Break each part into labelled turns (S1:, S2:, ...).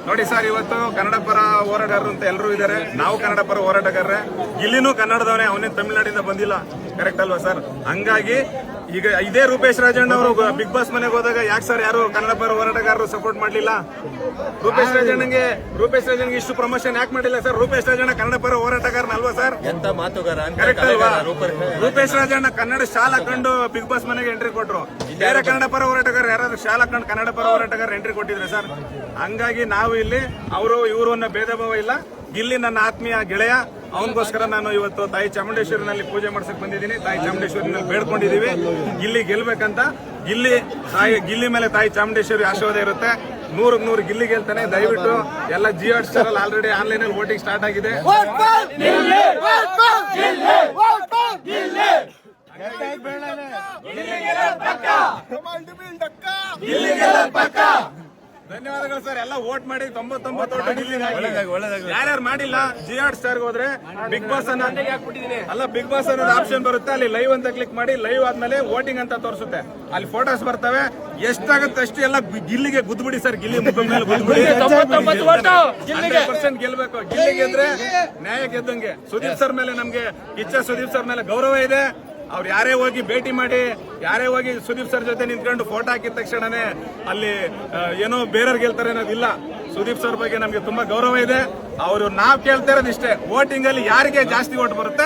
S1: ನೋಡಿ ಸರ್, ಇವತ್ತು ಕನ್ನಡ ಪರ ಹೋರಾಟಗಾರರು ಅಂತ ಎಲ್ಲರೂ ಇದ್ದಾರೆ. ನಾವು ಕನ್ನಡ ಪರ ಹೋರಾಟಗಾರರೇ. ಇಲ್ಲಿನೂ ಕನ್ನಡದವನೇ, ಅವನೇ ತಮಿಳುನಾಡಿಂದ ಬಂದಿಲ್ಲ. ಕರೆಕ್ಟ್ ಅಲ್ವಾ ಸರ್? ಹಂಗಾಗಿ ಈಗ ಇದೇ ರೂಪೇಶ್ ರಾಜಣ್ಣ ಅವರು ಬಿಗ್ ಬಾಸ್ ಮನೆಗೆ ಹೋದಾಗ ಯಾಕೆ ಸರ್ ಯಾರು ಕನ್ನಡ ಪರ ಹೋರಾಟಗಾರರು ಸಪೋರ್ಟ್ ಮಾಡಲಿಲ್ಲ? ರೂಪೇಶ್ ರಾಜಣ್ಣಗೆ ಇಷ್ಟು ಪ್ರಮೋಷನ್ ಯಾಕೆ ಮಾಡಿಲ್ಲ ಸರ್? ರೂಪೇಶ್ ರಾಜಣ್ಣ ಕನ್ನಡ ಪರ ಹೋರಾಟಗಾರನ ಅಲ್ವಾ ಸರ್?
S2: ಎಂತ ಮಾತುಗಾರ.
S1: ಕರೆಕ್ಟ್ ಅಲ್ವಾ? ರೂಪೇಶ್ ರಾಜಣ್ಣ ಕನ್ನಡ ಶಾಲ್ ಹಾಕೊಂಡು ಬಿಗ್ ಬಾಸ್ ಮನೆಗೆ ಎಂಟ್ರಿ ಕೊಟ್ರು. ಬೇರೆ ಕನ್ನಡ ಪರ ಹೋರಾಟಗಾರ ಯಾರಾದ್ರೂ ಶಾಲ್ ಹಾಕೊಂಡು ಕನ್ನಡ ಪರ ಹೋರಾಟಗಾರ ಎಂಟ್ರಿ ಕೊಟ್ಟಿದ್ರೆ ಸರ್? ಹಂಗಾಗಿ ನಾವು ಇಲ್ಲಿ ಇವರು ಅನ್ನೋ ಭೇದ ಭಾವ ಇಲ್ಲ. ಗಿಲ್ಲಿ ನನ್ನ ಆತ್ಮೀಯ ಗೆಳೆಯ, ಅವನಿಗೋಸ್ಕರ ನಾನು ಇವತ್ತು ತಾಯಿ ಚಾಮುಂಡೇಶ್ವರಿನಲ್ಲಿ ಪೂಜೆ ಮಾಡ್ಸಕ್ ಬಂದಿದ್ದೀನಿ. ತಾಯಿ ಚಾಮುಂಡೇಶ್ವರಿನಲ್ಲಿ ಬೇಡ್ಕೊಂಡಿದೀವಿ ಗಿಲ್ಲಿ ಗೆಲ್ಬೇಕಂತ. ಗಿಲ್ಲಿ ಮೇಲೆ ತಾಯಿ ಚಾಮುಂಡೇಶ್ವರಿ ಆಶೀರ್ವಾದ ಇರುತ್ತೆ. 100 ಗಿಲ್ಲಿ ಗೆಲ್ತಾನೆ. ದಯವಿಟ್ಟು ಎಲ್ಲ ಜಿಯೋ ಹಾಟ್‌ಸ್ಟಾರ್ ಅಲ್ಲಿ ಆಲ್ರೆಡಿ ಆನ್ಲೈನ್ ಅಲ್ಲಿ ವೋಟಿಂಗ್ ಸ್ಟಾರ್ಟ್ ಆಗಿದೆ. ಧನ್ಯವಾದಗಳು ಸರ್. ಎಲ್ಲ ವೋಟ್ ಮಾಡಿ 99 ಯಾರ್ಯಾರು ಮಾಡಿಲ್ಲ ಜಿಯೋ ಹಾಟ್‌ಸ್ಟಾರ್ ಹೋದ್ರೆ ಬಿಗ್ ಬಾಸ್ ಬಿಗ್ ಬಾಸ್ ಅನ್ನೋದು ಆಪ್ಷನ್ ಬರುತ್ತೆ. ಅಲ್ಲಿ ಲೈವ್ ಅಂತ ಕ್ಲಿಕ್ ಮಾಡಿ, ಲೈವ್ ಆದ್ಮೇಲೆ ವೋಟಿಂಗ್ ಅಂತ ತೋರಿಸುತ್ತೆ. ಅಲ್ಲಿ ಫೋಟೋಸ್ ಬರ್ತವೆ. ಎಷ್ಟಾಗುತ್ತೆ ಅಷ್ಟು ಎಲ್ಲ ಗಿಲ್ಲಿಗೆ ಗುದ್ಬಿಡಿ ಸರ್. ಗಿಲ್ಲಿ ಮುಖ ಮೇಲೆ ಗುದ್ಬಿಡಿ. 100% ಗೆಲ್ಬೇಕು. ಗಿಲ್ಲಿ ಗೆದ್ರೆ ನ್ಯಾಯ ಗೆದ್ದಂಗೆ. ಸುದೀಪ್ ಸರ್ ಮೇಲೆ ನಮ್ಗೆ ಸುದೀಪ್ ಸರ್ ಮೇಲೆ ಗೌರವ ಇದೆ. ಅವ್ರು ಯಾರೇ ಹೋಗಿ ಭೇಟಿ ಮಾಡಿ, ಯಾರೇ ಹೋಗಿ ಸುದೀಪ್ ಸರ್ ಜೊತೆ ನಿಂತ್ಕೊಂಡು ಫೋಟೋ ಹಾಕಿದ ತಕ್ಷಣನೇ ಅಲ್ಲಿ ಏನೋ ಬೇರೆಯವ್ರು ಗೆಲ್ತಾರೆ ಅನ್ನೋದಿಲ್ಲ. ಸುದೀಪ್ ಸರ್ ಬಗ್ಗೆ ನಮ್ಗೆ ತುಂಬಾ ಗೌರವ ಇದೆ. ನಾವ್ ಕೇಳ್ತಾ ಇರೋದು ಇಷ್ಟೇ, ವೋಟಿಂಗ್ ಅಲ್ಲಿ ಯಾರಿಗೆ ಜಾಸ್ತಿ ಓಟ್ ಬರುತ್ತೆ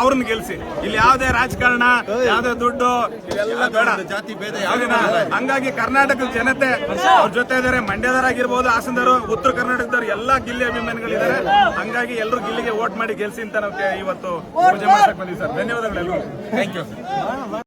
S1: ಅವ್ರನ್ನ ಗೆಲ್ಸಿ. ಇಲ್ಲಿ ಯಾವುದೇ ರಾಜಕಾರಣ, ಯಾವುದೇ ದುಡ್ಡು ಇವೆಲ್ಲ ಬೇಡ,
S2: ಜಾತಿ ಭೇದ.
S1: ಹಂಗಾಗಿ ಕರ್ನಾಟಕದ ಜನತೆ ಅವ್ರ ಜೊತೆ ಇದಾರೆ. ಮಂಡ್ಯದವರಾಗಿರ್ಬೋದು, ಹಾಸನದವರು, ಉತ್ತರ ಕರ್ನಾಟಕದವ್ರು ಎಲ್ಲ ಗಿಲ್ಲಿ ಅಭಿಮಾನಿಗಳಿದ್ದಾರೆ. ಹಂಗಾಗಿ ಎಲ್ಲರೂ ಗಿಲ್ಲಿಗೆ ವೋಟ್ ಮಾಡಿ ಗೆಲ್ಸಿ ಅಂತ ನಾವು ಇವತ್ತು ಪೂಜೆ ಮಾಡಕ್ ಬಂದಿದ್ದೀವಿ ಸರ್. ಧನ್ಯವಾದಗಳು ಎಲ್ಲರೂ.
S2: Thank you.